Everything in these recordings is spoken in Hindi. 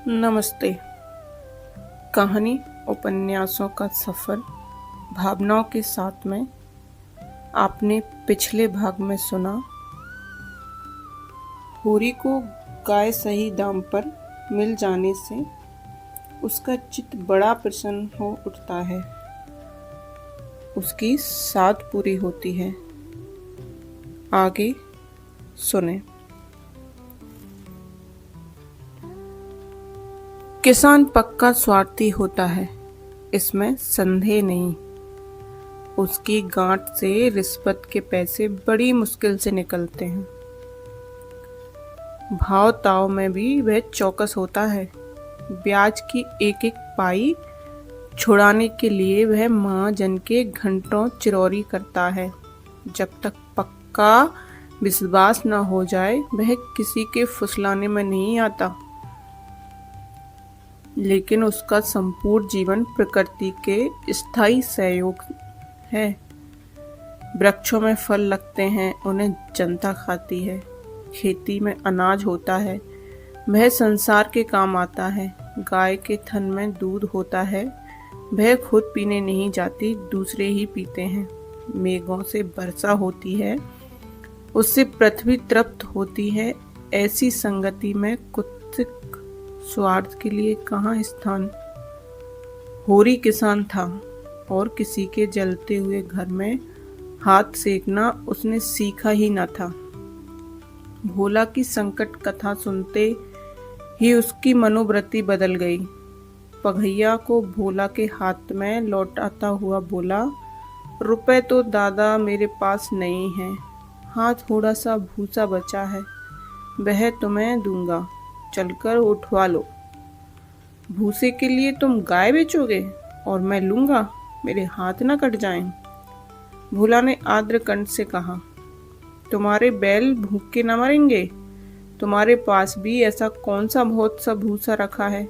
नमस्ते। कहानी उपन्यासों का सफ़र भावनाओं के साथ में आपने पिछले भाग में सुना। होरी को गाय सही दाम पर मिल जाने से उसका चित्त बड़ा प्रसन्न हो उठता है। उसकी साध पूरी होती है। आगे सुने। किसान पक्का स्वार्थी होता है, इसमें संदेह नहीं। उसकी गांठ से रिश्वत के पैसे बड़ी मुश्किल से निकलते हैं। भाव ताव में भी वह चौकस होता है। ब्याज की एक एक पाई छुड़ाने के लिए वह महाजन के घंटों चिरौरी करता है। जब तक पक्का विश्वास न हो जाए वह किसी के फुसलाने में नहीं आता। लेकिन उसका संपूर्ण जीवन प्रकृति के स्थायी सहयोग है। वृक्षों में फल लगते हैं, उन्हें जनता खाती है। खेती में अनाज होता है, वह संसार के काम आता है। गाय के थन में दूध होता है, वह खुद पीने नहीं जाती, दूसरे ही पीते हैं। मेघों से वर्षा होती है, उससे पृथ्वी तृप्त होती है। ऐसी संगति में कुत्सित स्वार्थ के लिए कहाँ स्थान। होरी किसान था और किसी के जलते हुए घर में हाथ सेकना उसने सीखा ही न था। भोला की संकट कथा सुनते ही उसकी मनोवृत्ति बदल गई। पघैया को भोला के हाथ में लौटाता हुआ बोला, रुपए तो दादा मेरे पास नहीं है, हाँ थोड़ा सा भूसा बचा है, वह तुम्हें दूंगा, चलकर उठवा लो। भूसे के लिए तुम गाय बेचोगे और मैं लूंगा, मेरे हाथ ना कट जाएं। भोला ने आर्द्र कंठ से कहा, तुम्हारे बैल भूख के न मरेंगे। तुम्हारे पास भी ऐसा कौन सा बहुत सा भूसा रखा है।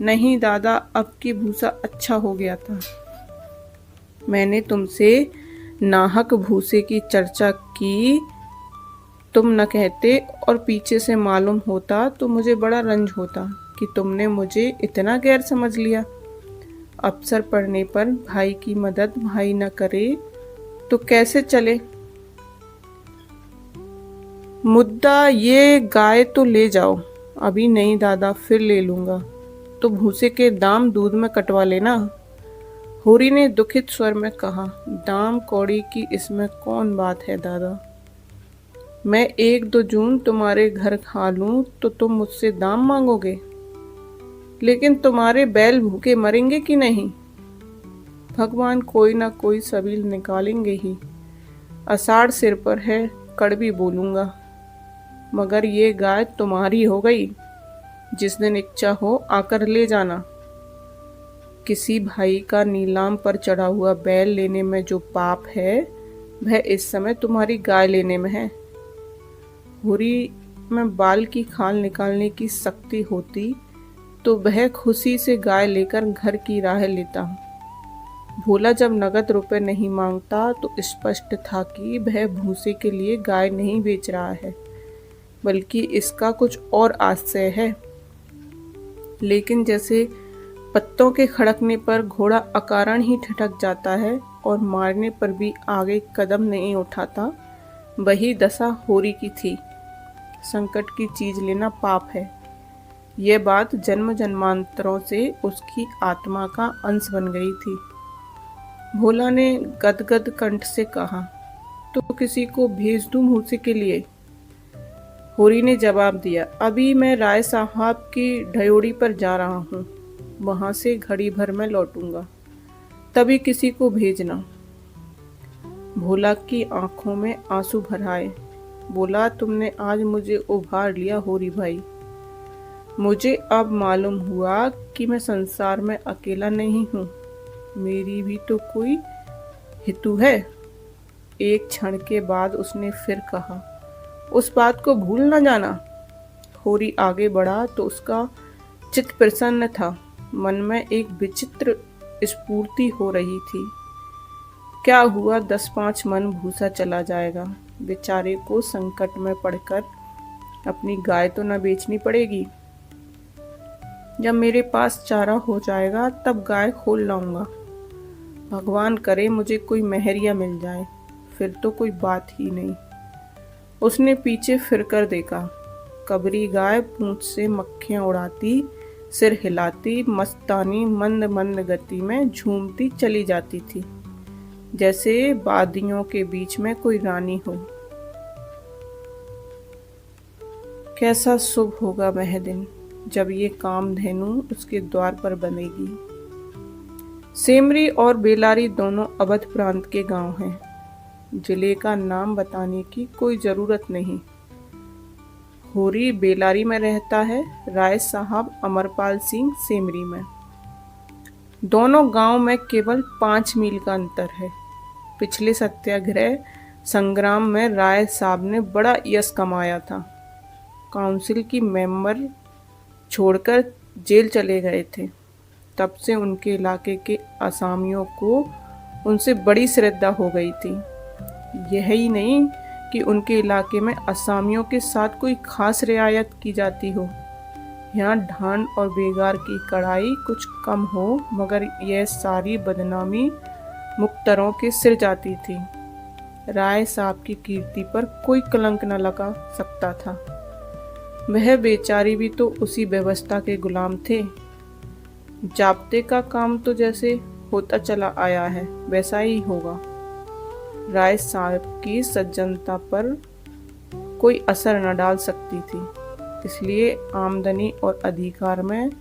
नहीं दादा, अब की भूसा अच्छा हो गया था। मैंने तुमसे नाहक भूसे की चर्चा की, तुम न कहते और पीछे से मालूम होता तो मुझे बड़ा रंज होता कि तुमने मुझे इतना गैर समझ लिया। अवसर पड़ने पर भाई की मदद भाई न करे तो कैसे चले। मुद्दा ये, गाय तो ले जाओ। अभी नहीं दादा, फिर ले लूंगा। तो भूसे के दाम दूध में कटवा लेना। होरी ने दुखित स्वर में कहा, दाम कौड़ी की इसमें कौन बात है दादा। मैं 1-2 जून तुम्हारे घर खा लूं तो तुम मुझसे दाम मांगोगे। लेकिन तुम्हारे बैल भूखे मरेंगे कि नहीं। भगवान कोई ना कोई सबील निकालेंगे ही। आषाढ़ सिर पर है, कड़वी बोलूंगा। मगर ये गाय तुम्हारी हो गई। जिस दिन इच्छा हो आकर ले जाना। किसी भाई का नीलाम पर चढ़ा हुआ बैल लेने में जो पाप है, वह इस समय तुम्हारी गाय लेने में है। होरी में बाल की खाल निकालने की शक्ति होती तो वह खुशी से गाय लेकर घर की राह लेता। भोला जब नगद रुपए नहीं मांगता तो स्पष्ट था कि वह भूसे के लिए गाय नहीं बेच रहा है, बल्कि इसका कुछ और आशय है। लेकिन जैसे पत्तों के खड़कने पर घोड़ा अकारण ही ठिठक जाता है और मारने पर भी आगे कदम नहीं उठाता, वही दशा होरी की थी। संकट की चीज लेना पाप है, यह बात जन्म जन्मांतरों से उसकी आत्मा का अंश बन गई थी। भोला ने गदगद कंठ से कहा, तो किसी को भेज दूं भूसे के लिए। होरी ने जवाब दिया, अभी मैं राय साहब की ढयोड़ी पर जा रहा हूँ, वहां से घड़ी भर में लौटूंगा, तभी किसी को भेजना। भोला की आंखों में आंसू भर आए। बोला, तुमने आज मुझे उभार लिया होरी भाई। मुझे अब मालूम हुआ कि मैं संसार में अकेला नहीं हूँ, मेरी भी तो कोई हितू है। एक क्षण के बाद उसने फिर कहा, उस बात को भूल न जाना। होरी आगे बढ़ा तो उसका चित्त प्रसन्न था। मन में एक विचित्र स्फूर्ति हो रही थी। क्या हुआ, 10-5 मन भूसा चला जाएगा। बेचारे को संकट में पड़कर अपनी गाय तो न बेचनी पड़ेगी। जब मेरे पास चारा हो जाएगा तब गाय खोल लाऊंगा। भगवान करे मुझे कोई महरिया मिल जाए, फिर तो कोई बात ही नहीं। उसने पीछे फिरकर देखा। कबरी गाय पूंछ से मक्खियां उड़ाती, सिर हिलाती, मस्तानी मंद मंद गति में झूमती चली जाती थी, जैसे वादियों के बीच में कोई रानी हो। कैसा शुभ होगा वह दिन जब ये कामधेनु उसके द्वार पर बनेगी। सेमरी और बेलारी दोनों अवध प्रांत के गांव हैं। जिले का नाम बताने की कोई जरूरत नहीं। होरी बेलारी में रहता है, राय साहब अमरपाल सिंह सेमरी में। दोनों गांव में केवल 5 मील का अंतर है। पिछले सत्याग्रह संग्राम में राय साहब ने बड़ा यश कमाया था। काउंसिल की मेंबर छोड़कर जेल चले गए थे। तब से उनके इलाके के असामियों को उनसे बड़ी श्रद्धा हो गई थी। यही नहीं कि उनके इलाके में असामियों के साथ कोई खास रियायत की जाती हो। यहाँ ढांड और बेगार की कड़ाई कुछ कम हो, मगर यह सारी बदनामी मुक्तरों के सिर जाती थी। राय साहब की कीर्ति पर कोई कलंक न लगा सकता था। वह बेचारी भी तो उसी व्यवस्था के गुलाम थे। जाब्ते का काम तो जैसे होता चला आया है वैसा ही होगा। राय साहब की सज्जनता पर कोई असर न डाल सकती थी, इसलिए आमदनी और अधिकार में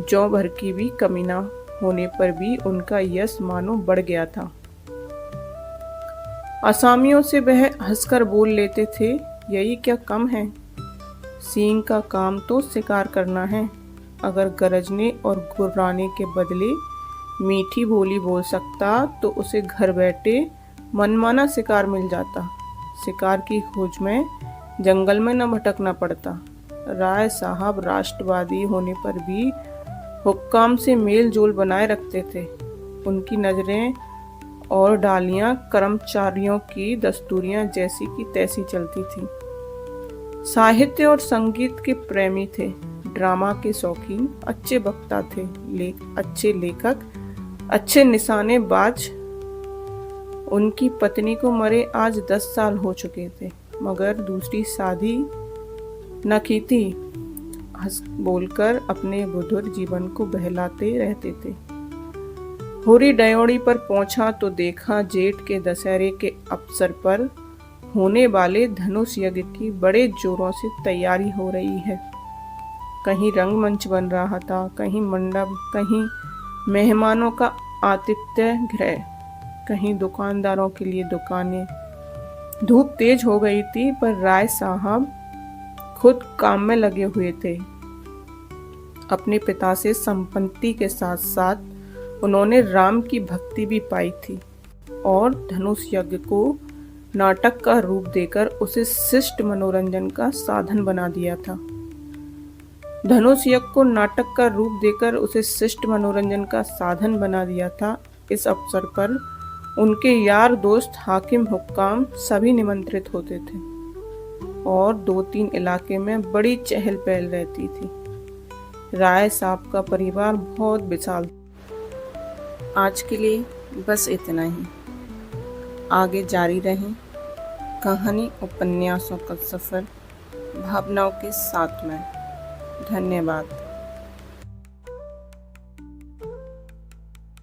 जौ भर की भी कमी न होने पर भी उनका यश मानो बढ़ गया था। असामियों से वह हंसकर बोल लेते थे, यही क्या कम है। सींग का काम तो शिकार करना है। अगर गरजने और गुर्राने के बदले मीठी बोली बोल सकता तो उसे घर बैठे मनमाना शिकार मिल जाता। शिकार की खोज में जंगल में न भटकना पड़ता। राय साहब राष्ट्रवादी होने पर भी हुक्काम से मेल जोल बनाए रखते थे। उनकी नजरें और डालियां कर्मचारियों की दस्तूरियां जैसी की तैसी चलती थी। साहित्य और संगीत के प्रेमी थे, ड्रामा के शौकीन, अच्छे वक्ता थे, अच्छे लेखक, अच्छे निशानेबाज। उनकी पत्नी को मरे आज 10 साल हो चुके थे, मगर दूसरी शादी न की थी। हंस बोलकर अपने बुधुर जीवन को बहलाते रहते थे। होरी डयोड़ी पर पहुंचा तो देखा जेठ के दशहरे के अवसर पर होने वाले धनुष यज्ञ की बड़े जोरों से तैयारी हो रही है। कहीं रंगमंच बन रहा था, कहीं मंडप, कहीं मेहमानों का आतिथ्य गृह, कहीं दुकानदारों के लिए दुकानें। धूप तेज हो गई थी, पर राय साहब खुद काम में लगे हुए थे। अपने पिता से संपत्ति के साथ साथ उन्होंने राम की भक्ति भी पाई थी और धनुष यज्ञ को नाटक का रूप देकर उसे शिष्ट मनोरंजन का साधन बना दिया था। धनुष यज्ञ को नाटक का रूप देकर उसे शिष्ट मनोरंजन का साधन बना दिया था। इस अवसर पर उनके यार दोस्त, हाकिम, हुक्काम सभी निमंत्रित होते थे और 2-3 इलाके में बड़ी चहल पहल रहती थी। राय साहब का परिवार बहुत विशाल। आज के लिए बस इतना ही। आगे जारी रहें कहानी उपन्यासों का सफ़र भावनाओं के साथ में। धन्यवाद।